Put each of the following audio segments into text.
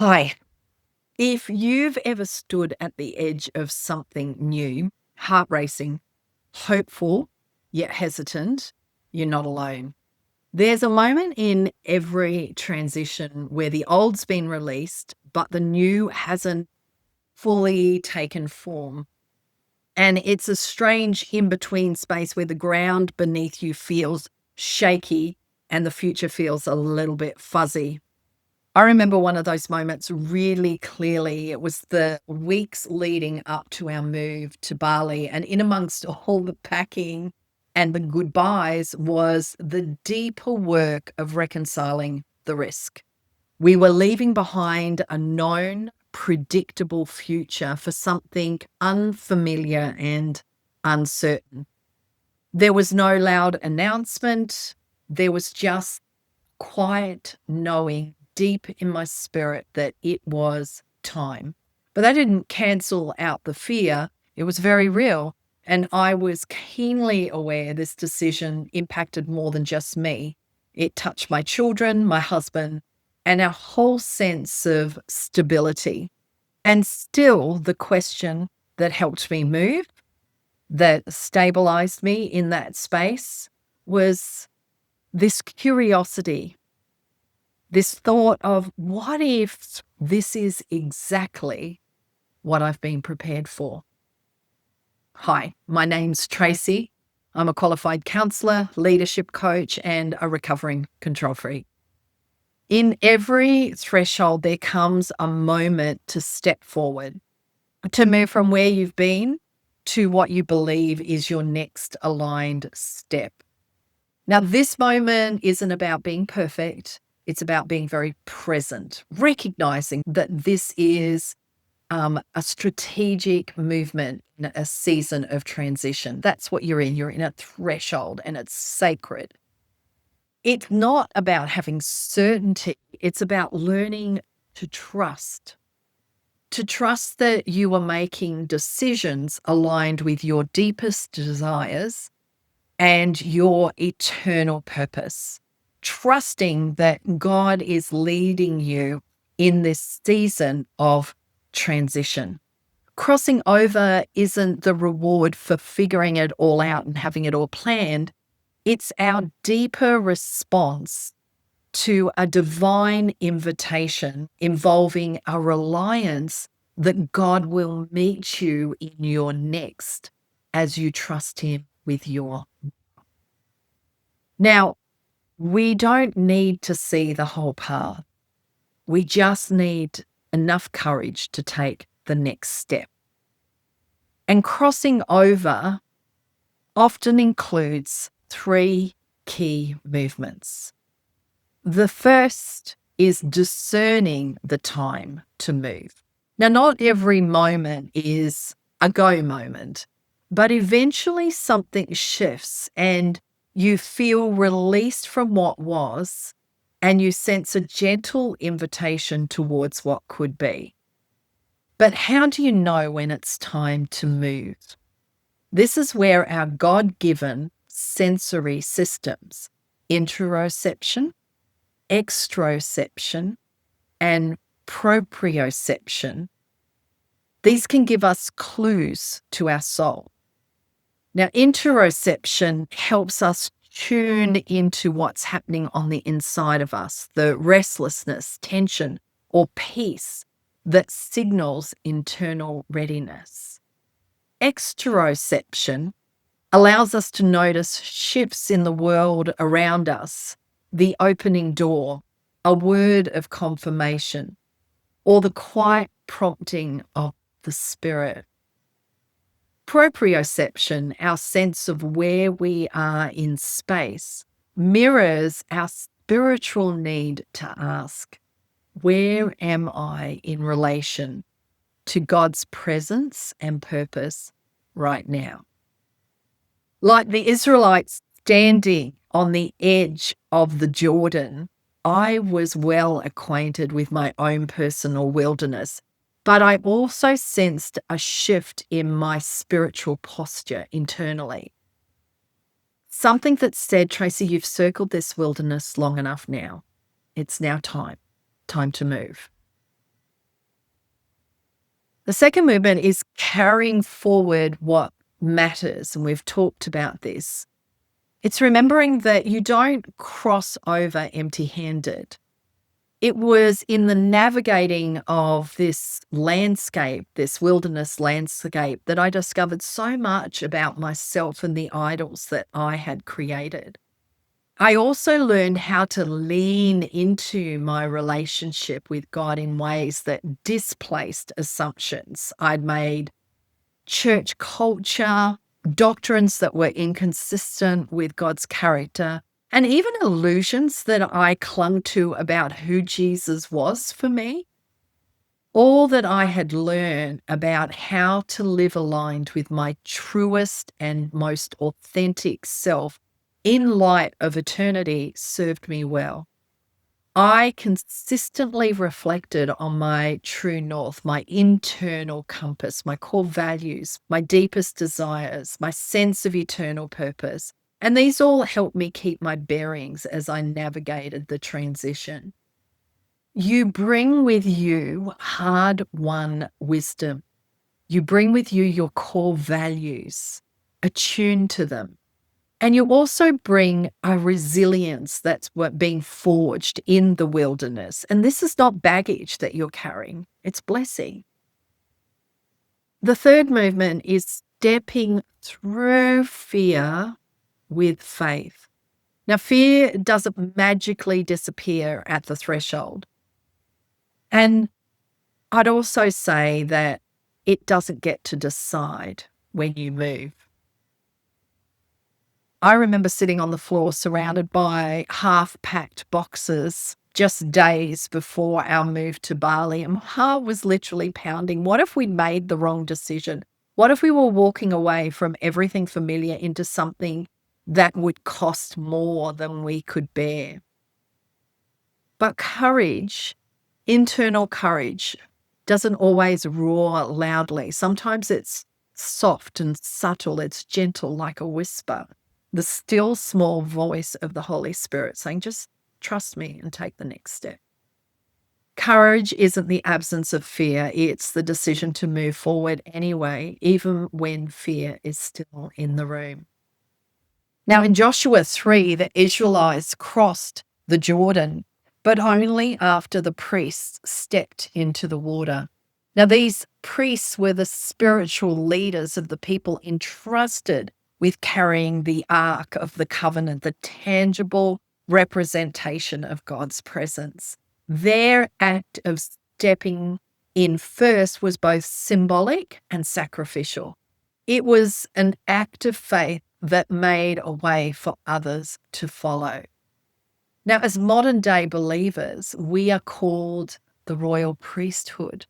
Hi. If you've ever stood at the edge of something new, heart racing, hopeful, yet hesitant, you're not alone. There's a moment in every transition where the old's been released, but the new hasn't fully taken form. And it's a strange in between space where the ground beneath you feels shaky and the future feels a little bit fuzzy. I remember one of those moments really clearly. It was the weeks leading up to our move to Bali, and in amongst all the packing and the goodbyes was the deeper work of reconciling the risk. We were leaving behind a known, predictable future for something unfamiliar and uncertain. There was no loud announcement. There was just quiet knowing deep in my spirit that it was time. But that didn't cancel out the fear. It was very real. And I was keenly aware this decision impacted more than just me. It touched my children, my husband, and our whole sense of stability. And still, the question that helped me move, that stabilized me in that space, was this curiosity, this thought of what if this is exactly what I've been prepared for? Hi, my name's Tracy. I'm a qualified counsellor, leadership coach, and a recovering control freak. In every threshold, there comes a moment to step forward, to move from where you've been to what you believe is your next aligned step. Now, this moment isn't about being perfect. It's about being very present, recognizing that this is a strategic movement, a season of transition. That's what you're in. You're in a threshold and it's sacred. It's not about having certainty. It's about learning to trust that you are making decisions aligned with your deepest desires and your eternal purpose. Trusting that God is leading you in this season of transition. Crossing over isn't the reward for figuring it all out and having it all planned. It's our deeper response to a divine invitation involving a reliance that God will meet you in your next as you trust Him with your. Now, we don't need to see the whole path. We just need enough courage to take the next step. And crossing over often includes three key movements. The first is discerning the time to move. Now, not every moment is a go moment, but eventually something shifts and you feel released from what was and you sense a gentle invitation towards what could be. But how do you know when it's time to move? This is where our God-given sensory systems, interoception, exteroception, and proprioception, these can give us clues to our soul. Now, interoception helps us tune into what's happening on the inside of us, the restlessness, tension, or peace that signals internal readiness. Exteroception allows us to notice shifts in the world around us, the opening door, a word of confirmation, or the quiet prompting of the spirit. Proprioception, our sense of where we are in space, mirrors our spiritual need to ask, where am I in relation to God's presence and purpose right now? Like the Israelites standing on the edge of the Jordan, I was well acquainted with my own personal wilderness, but I also sensed a shift in my spiritual posture internally. Something that said, Tracy, you've circled this wilderness long enough now. It's now time to move. The second movement is carrying forward what matters. And we've talked about this. It's remembering that you don't cross over empty-handed. It was in the navigating of this landscape, this wilderness landscape, that I discovered so much about myself and the idols that I had created. I also learned how to lean into my relationship with God in ways that displaced assumptions I'd made, church culture, doctrines that were inconsistent with God's character, and even illusions that I clung to about who Jesus was for me. All that I had learned about how to live aligned with my truest and most authentic self in light of eternity served me well. I consistently reflected on my true north, my internal compass, my core values, my deepest desires, my sense of eternal purpose. And these all helped me keep my bearings as I navigated the transition. You bring with you hard-won wisdom. You bring with you your core values, attune to them. And you also bring a resilience that's being forged in the wilderness. And this is not baggage that you're carrying, it's blessing. The third movement is stepping through fear with faith. Now, fear doesn't magically disappear at the threshold. And I'd also say that it doesn't get to decide when you move. I remember sitting on the floor surrounded by half-packed boxes just days before our move to Bali, and my heart was literally pounding. What if we'd made the wrong decision? What if we were walking away from everything familiar into something that would cost more than we could bear? But courage, internal courage, doesn't always roar loudly. Sometimes it's soft and subtle. It's gentle like a whisper. The still small voice of the Holy Spirit saying, just trust me and take the next step. Courage isn't the absence of fear. It's the decision to move forward anyway, even when fear is still in the room. Now in Joshua 3, the Israelites crossed the Jordan, but only after the priests stepped into the water. Now these priests were the spiritual leaders of the people entrusted with carrying the Ark of the Covenant, the tangible representation of God's presence. Their act of stepping in first was both symbolic and sacrificial. It was an act of faith that made a way for others to follow. Now, as modern day believers, we are called the royal priesthood,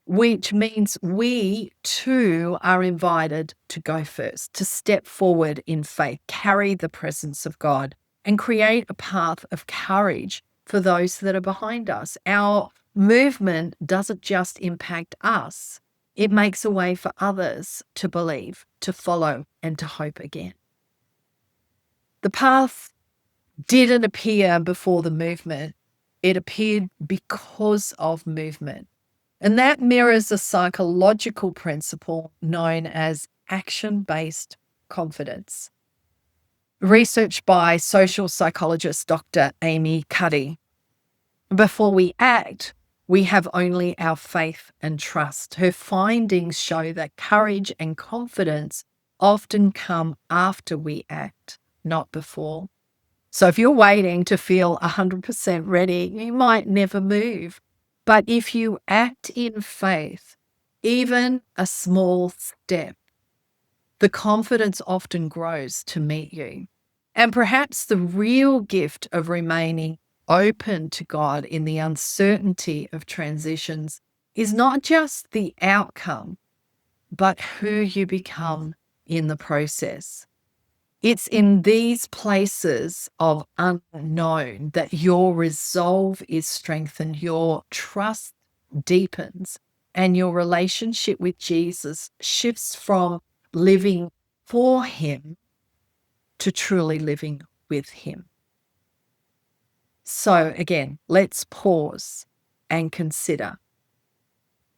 which means we too are invited to go first, to step forward in faith, carry the presence of God, and create a path of courage for those that are behind us. Our movement doesn't just impact us, it makes a way for others to believe, to follow, and to hope again. The path didn't appear before the movement, it appeared because of movement. And that mirrors a psychological principle known as action-based confidence. Research by social psychologist Dr. Amy Cuddy. Before we act, we have only our faith and trust. Her findings show that courage and confidence often come after we act, not before. So if you're waiting to feel 100% ready, you might never move. But if you act in faith, even a small step, the confidence often grows to meet you. And perhaps the real gift of remaining open to God in the uncertainty of transitions is not just the outcome, but who you become in the process. It's in these places of unknown that your resolve is strengthened, your trust deepens, and your relationship with Jesus shifts from living for him to truly living with him. So again, let's pause and consider.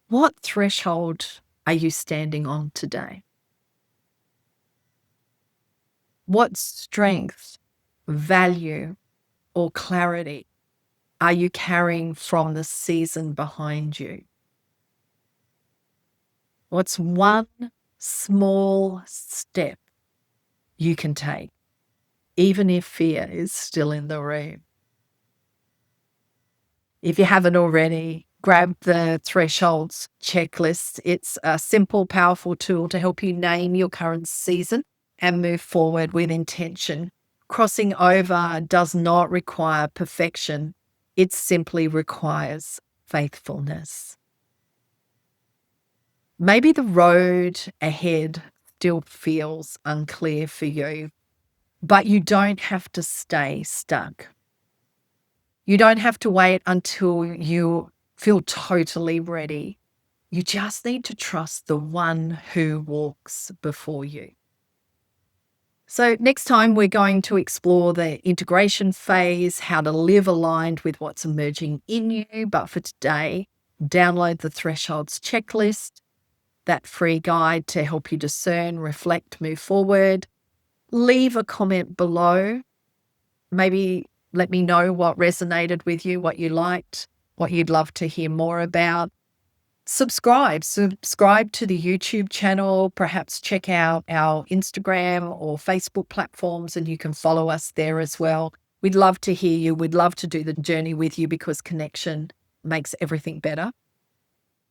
What threshold are you standing on today? What strength, value, or clarity are you carrying from the season behind you? What's one small step you can take, even if fear is still in the room? If you haven't already, grab the thresholds checklist. It's a simple, powerful tool to help you name your current season and move forward with intention. Crossing over does not require perfection, it simply requires faithfulness. Maybe the road ahead still feels unclear for you, but you don't have to stay stuck. You don't have to wait until you feel totally ready. You just need to trust the one who walks before you. So, next time we're going to explore the integration phase, how to live aligned with what's emerging in you. But for today, download the Thresholds checklist, that free guide to help you discern, reflect, move forward. Leave a comment below. Maybe let me know what resonated with you, what you liked, what you'd love to hear more about. Subscribe to the YouTube channel. Perhaps check out our Instagram or Facebook platforms, and you can follow us there as well. We'd love to hear you. We'd love to do the journey with you because connection makes everything better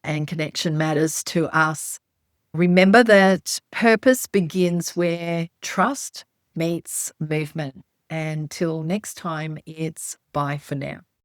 and connection matters to us. Remember that purpose begins where trust meets movement. Until next time, it's bye for now.